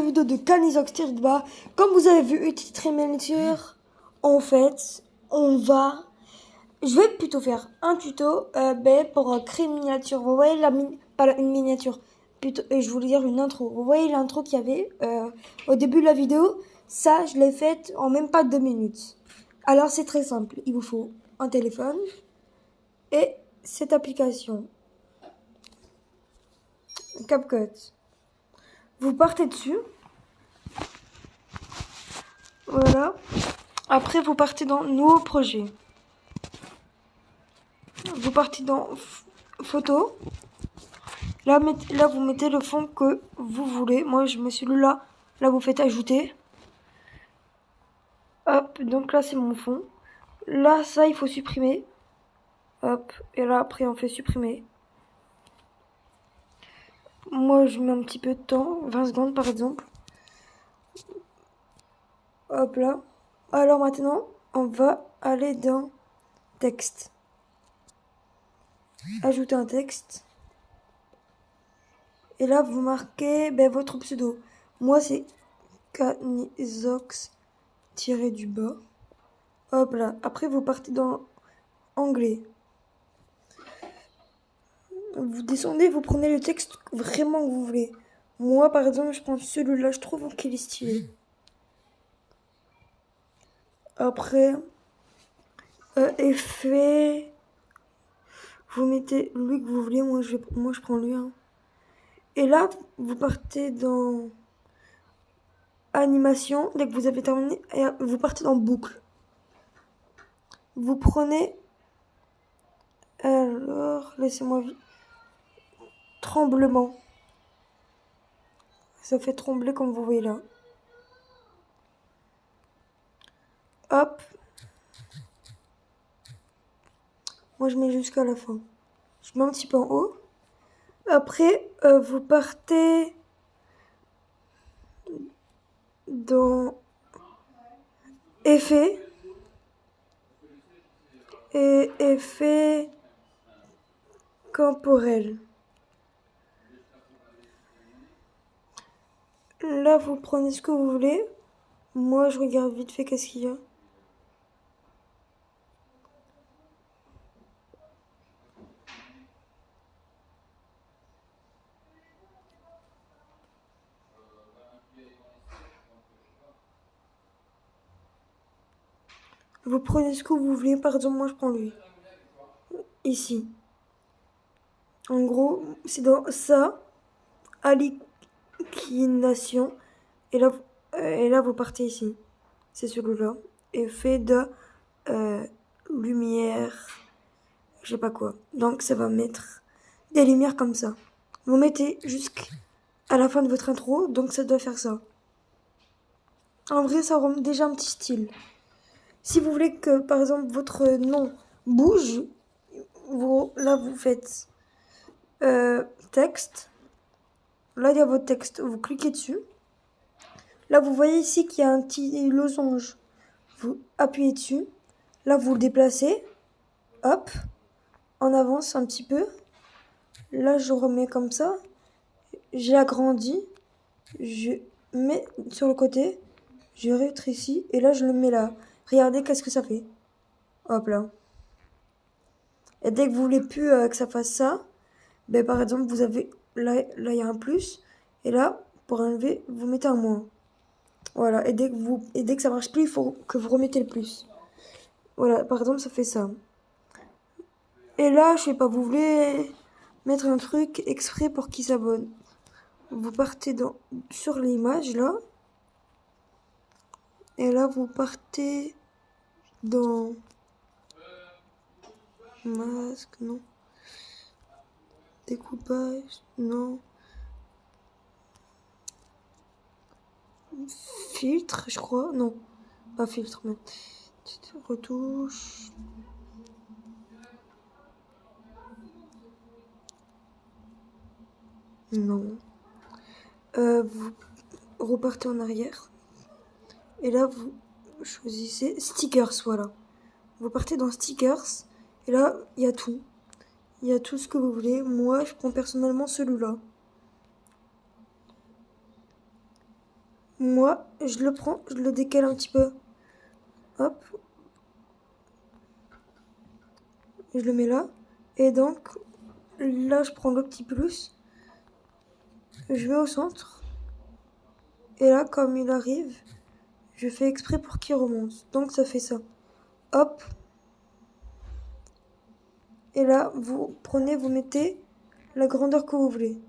vidéo de Canizox Street Bar. Comme vous avez vu, titre et miniature, en fait, je vais plutôt faire un tuto pour créer une miniature. Vous voyez, pas une miniature, plutôt, je voulais dire une intro. Vous voyez l'intro qu'il y avait au début de la vidéo. Ça, je l'ai faite en même pas 2 minutes. Alors, c'est très simple. Il vous faut un téléphone et cette application. CapCut. Vous partez dessus. Voilà. Après, vous partez dans Nouveau projet. Vous partez dans Photo. Là, vous mettez le fond que vous voulez. Moi, je mets celui-là. Là, vous faites Ajouter. Hop, donc là, c'est mon fond. Là, ça, il faut supprimer. Hop, et là, après, on fait supprimer. Moi, je mets un petit peu de temps. 20 secondes, par exemple. Hop là. Alors maintenant, on va aller dans texte. Ajouter un texte. Et là, vous marquez votre pseudo. Moi, c'est Canizox-du-bas. Hop là. Après, vous partez dans anglais. Vous descendez, vous prenez le texte vraiment que vous voulez. Moi, par exemple, je prends celui-là. Je trouve qu'il est stylé. Après, effet. Vous mettez lui que vous voulez. Moi, je prends lui. Hein. Et là, vous partez dans animation. Dès que vous avez terminé, vous partez dans boucle. Vous prenez... Alors, laissez-moi... Tremblement. Ça fait trembler comme vous voyez là. Hop. Moi, je mets jusqu'à la fin. Je mets un petit peu en haut. Après, vous partez dans effet et effet temporel. Là, vous prenez ce que vous voulez. Moi, je regarde vite fait qu'est-ce qu'il y a. Vous prenez ce que vous voulez. Par exemple, moi, je prends lui. Ici. En gros, c'est dans ça. Aliquination. Et là, vous partez ici. C'est celui-là. Effet de lumière. Je sais pas quoi. Donc, ça va mettre des lumières comme ça. Vous mettez jusqu'à la fin de votre intro. Donc, ça doit faire ça. En vrai, ça rend déjà un petit style. Si vous voulez que, par exemple, votre nom bouge, là, vous faites texte. Là, il y a votre texte. Vous cliquez dessus. Là, vous voyez ici qu'il y a un petit losange. Vous appuyez dessus. Là, vous le déplacez. Hop. On avance un petit peu. Là, je remets comme ça. J'agrandis. Je mets sur le côté. Je rétrécis. Et là, je le mets là. Regardez qu'est-ce que ça fait. Hop là. Et dès que vous voulez plus que ça fasse ça, par exemple, vous avez là il y a un plus. Et là, pour enlever, vous mettez un moins. Voilà. Et dès que ça marche plus, il faut que vous remettez le plus. Voilà. Par exemple, ça fait ça. Et là, je sais pas, vous voulez mettre un truc exprès pour qu'il s'abonne. Vous partez sur l'image là. Et là, vous partez dans masque, non. Découpage, non. Filtre, je crois. Non, pas filtre, mais petite retouche. Non. Vous repartez en arrière. Et là, vous choisissez stickers, voilà. Vous partez dans stickers. Et là, il y a tout. Il y a tout ce que vous voulez. Moi, je prends personnellement celui-là. moi, je le prends, je le décale un petit peu. Hop. Je le mets là. Et donc, là, je prends le petit plus. Je mets au centre. Et là, comme il arrive, je fais exprès pour qu'il remonte. Donc, ça fait ça. Hop. Et là, vous prenez, vous mettez la grandeur que vous voulez.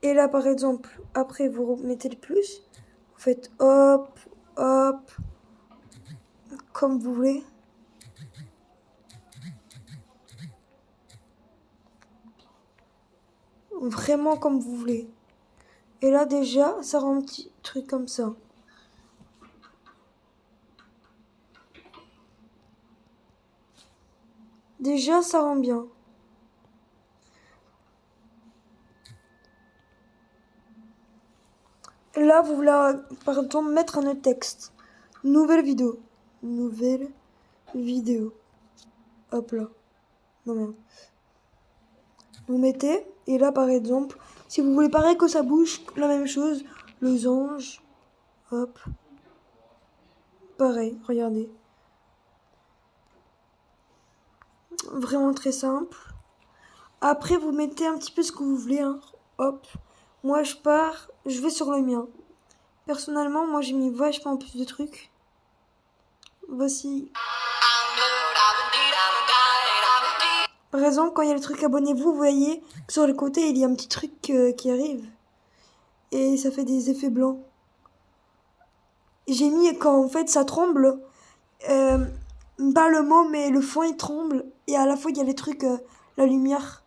Et là, par exemple, après, vous mettez le plus. Vous faites hop, hop, comme vous voulez. Vraiment comme vous voulez. Et là, déjà, ça rend un petit truc comme ça. Déjà, ça rend bien. Là, vous voulez, par exemple, mettre un autre texte. Nouvelle vidéo. Nouvelle vidéo. Hop là. Non, merde. Vous mettez, et là, par exemple, si vous voulez pareil que ça bouge, la même chose. Losange. Hop. Pareil, regardez. Vraiment très simple. Après, vous mettez un petit peu ce que vous voulez. Hein. Hop. Moi, je pars, je vais sur le mien. Personnellement, moi, j'ai mis vachement plus de trucs. Voici. Par exemple, quand il y a le truc abonnez-vous, vous voyez que sur le côté, il y a un petit truc qui arrive. Et ça fait des effets blancs. J'ai mis quand en fait ça tremble. Pas le mot, mais le fond il tremble. Et à la fois, il y a les trucs, la lumière.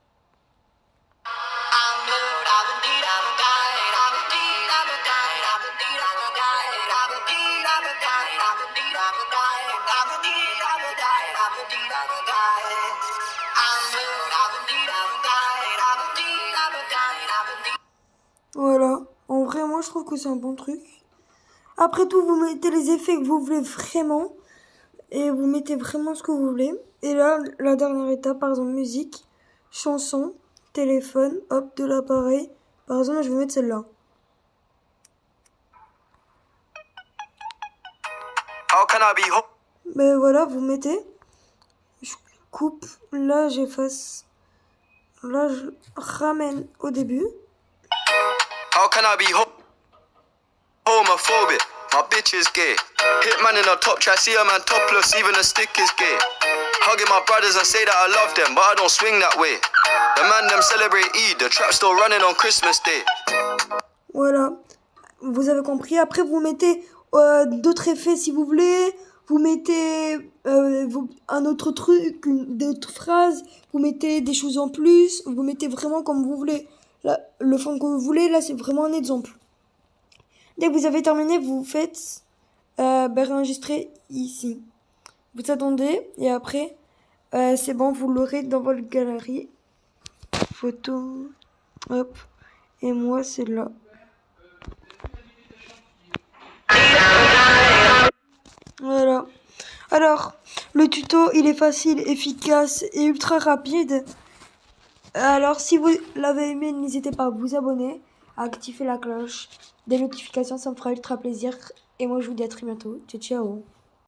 Voilà. En vrai, moi, je trouve que c'est un bon truc. Après tout, vous mettez les effets que vous voulez vraiment. Et vous mettez vraiment ce que vous voulez. Et là, la dernière étape, par exemple, musique, chanson, téléphone, hop, de l'appareil. Par exemple, je vais mettre celle-là. Ben voilà, vous mettez. Je coupe. Là, j'efface. Là, je ramène au début. How can I be homophobic? My bitch is gay. Hitman in a top try, see a man topless, even a stick is gay. Hugging my brothers and say that I love them, but I don't swing that way. The man them celebrate Eid, the trap still running on Christmas Day. Voilà, vous avez compris. Après, vous mettez d'autres effets si vous voulez. Vous mettez un autre truc, d'autres phrases. Vous mettez des choses en plus. Vous mettez vraiment comme vous voulez. Là, le fond que vous voulez, là, c'est vraiment un exemple. Dès que vous avez terminé, vous faites enregistrer ici. Vous attendez et après, c'est bon, vous l'aurez dans votre galerie. Photo, hop. Et moi, c'est là. Voilà. Alors, le tuto, il est facile, efficace et ultra rapide. Alors, si vous l'avez aimé, n'hésitez pas à vous abonner, à activer la cloche des notifications, ça me fera ultra plaisir. Et moi, je vous dis à très bientôt. Ciao, ciao.